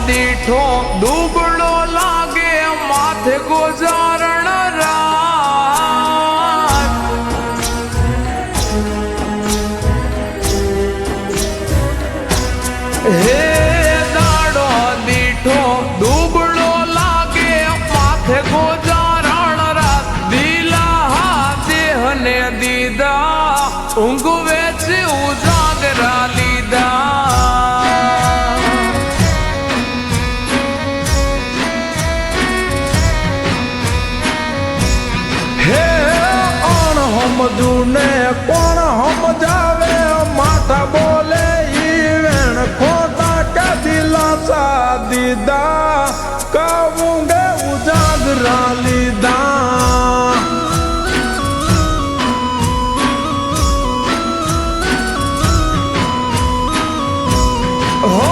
દીઠો દુબળો લાગે માથે ગોજારણ રાત હે દાડો દીઠો દુબળો લાગે માથે ગોજારણ રાત દિલા દેહને દીદા ઊંઘ વેચી ઉજાગરા લીધા સમજુને કોણ સમજાવે માથા બોલે ઈ વેણ ખોટા કે દિલાસા દીધા કવું ઉજાગરા લીધા હો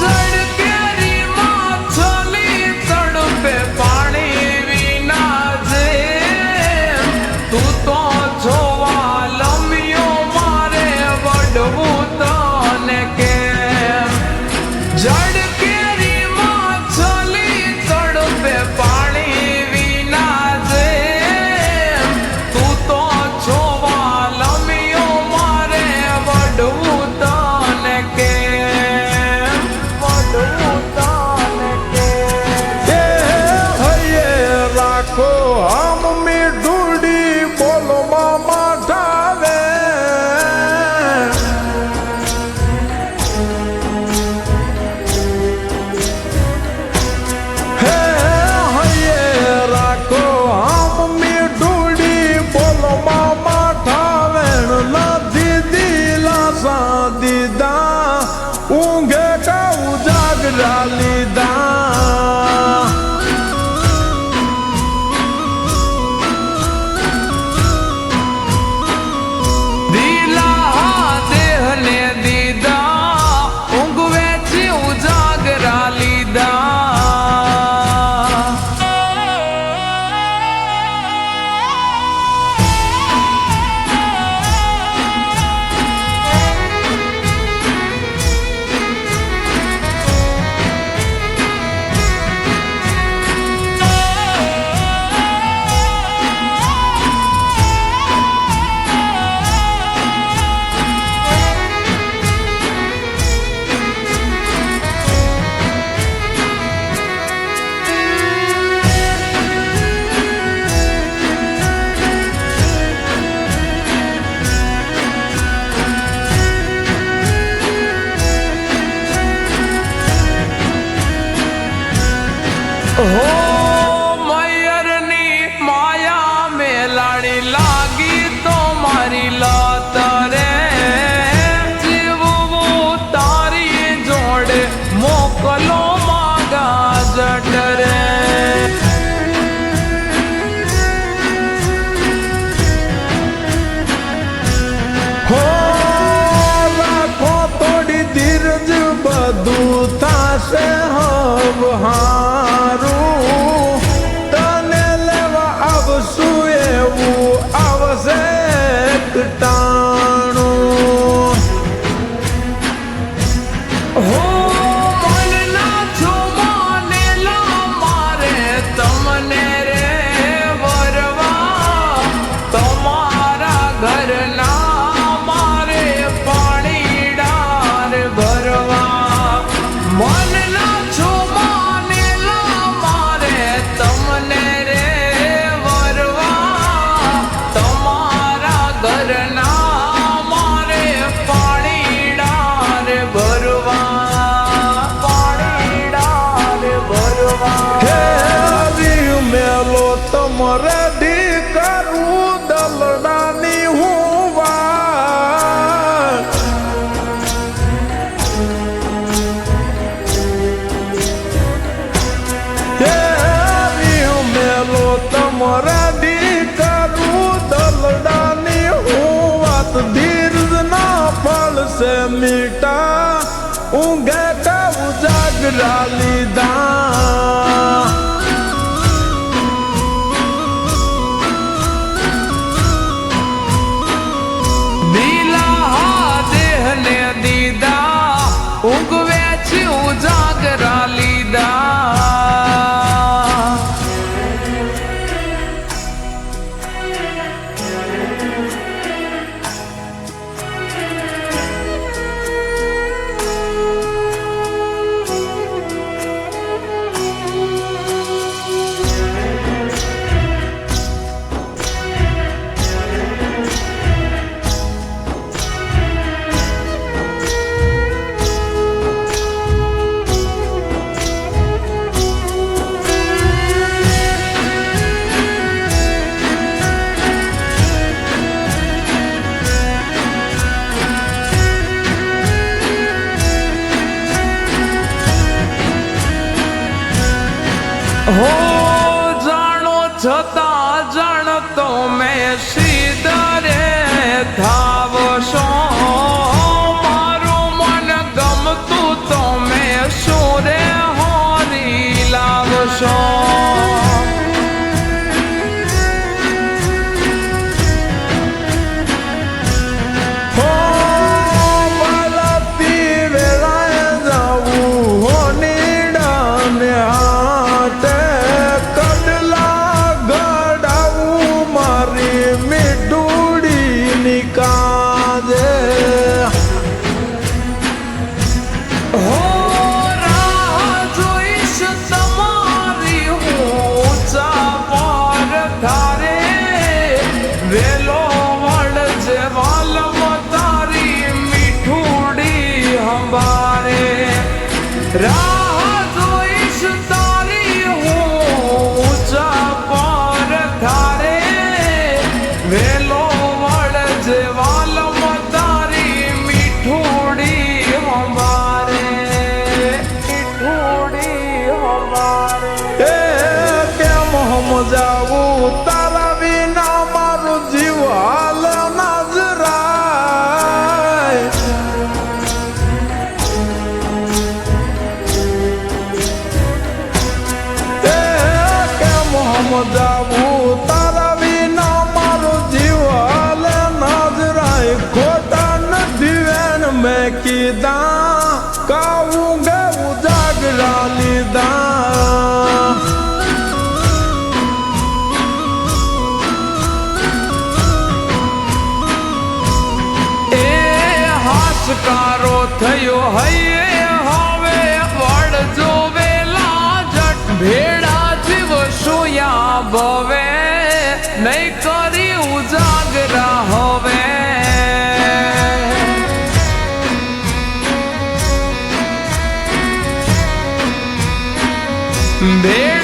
જડ કેરી માછલી તડપે પાણી વિના જે તું તો જોવા લંબિયો મારે વડવું તને કેમ જડ કેરી માછલી તડપે પાણી વિના જે તું તો જોવા લંબિયો મારે વડવું તને કેમ વડવું તને કેમ હૈયે રાખો હમ મીઠુડી બોલો મામા ઠાવે હે હૈયે રાખો હમ મીઠુડી બોલો મામા ઠાવેણ નથી દિલાસા દીધા ઊંઘે કા ઉજાગરા લીધા દિલા દેહને દીધા ઊંઘ વેચી ઉજાગરા લીધા હો મયરની માયા મેલાડી લાગી તો મારી લત રે જીવવું તારી જોડે મોકલો માગા જટ રે હો રાખો થોડી ધીરજ બધું થાશે હવ હારું તને લેવા આવશું એવું આવશે ટાણું હો મનના છો માનેલા મારે તમને રે વરવા તમારા ઘરના મારે પાણીડાર ભરવા મનના છો માનેલા મારે તમને રે વરવા તમારા ઘરના મારે પાણીડાર ભરવા પાણીડાર ભરવા હે આવી મેલો તમારે ડી કરું દલડાની હું વાત હે આવી મેલો તમારે ડી કરું દલડાની હું વાત ધીરજ ના ફળશે મીઠા ઊંઘે કા ઉજાગરા લીધા દિલા દેહને દીધા ઊંઘ વેચી ઉજાગરા હો જાણો છતાં જાણતો મેં સીધરે થાવશો મારું મન ગમતું તો મેં સુરે હોરી લાવશો હો બાલાતી વેળાએ જાવું હો નીડાને હાથે કડલા ગડાવું મારી મીઠુડીની કાજે હો રાહ જોઈશ તમારી હું ઊંચા પર ધારે વેલો વળજે વાલમ તારી મીઠુડી હંભારે રાહ જોઈશ તારી હું ઊંચા પર ધારે વેલો વળજે વાલમ તારી મીઠુડી હંભારે મીઠુડી હંભારે એ કેમ સમજાવું તારા વિના મારું જીવ હાલ ના જરાય એ કેમ સમજાવું તારા વિના મારું જીવ હાલ ના જરાય ખોટા નથી વેણ મેં કીધા કાવું ગયું જાગરા લીધા એ હાશકારો થયો હૈયે હવે વળજો વેલા જટ ભેડા જીવ સુયા ભવે નહીં કરી ઉજાગરા હવે ભેડા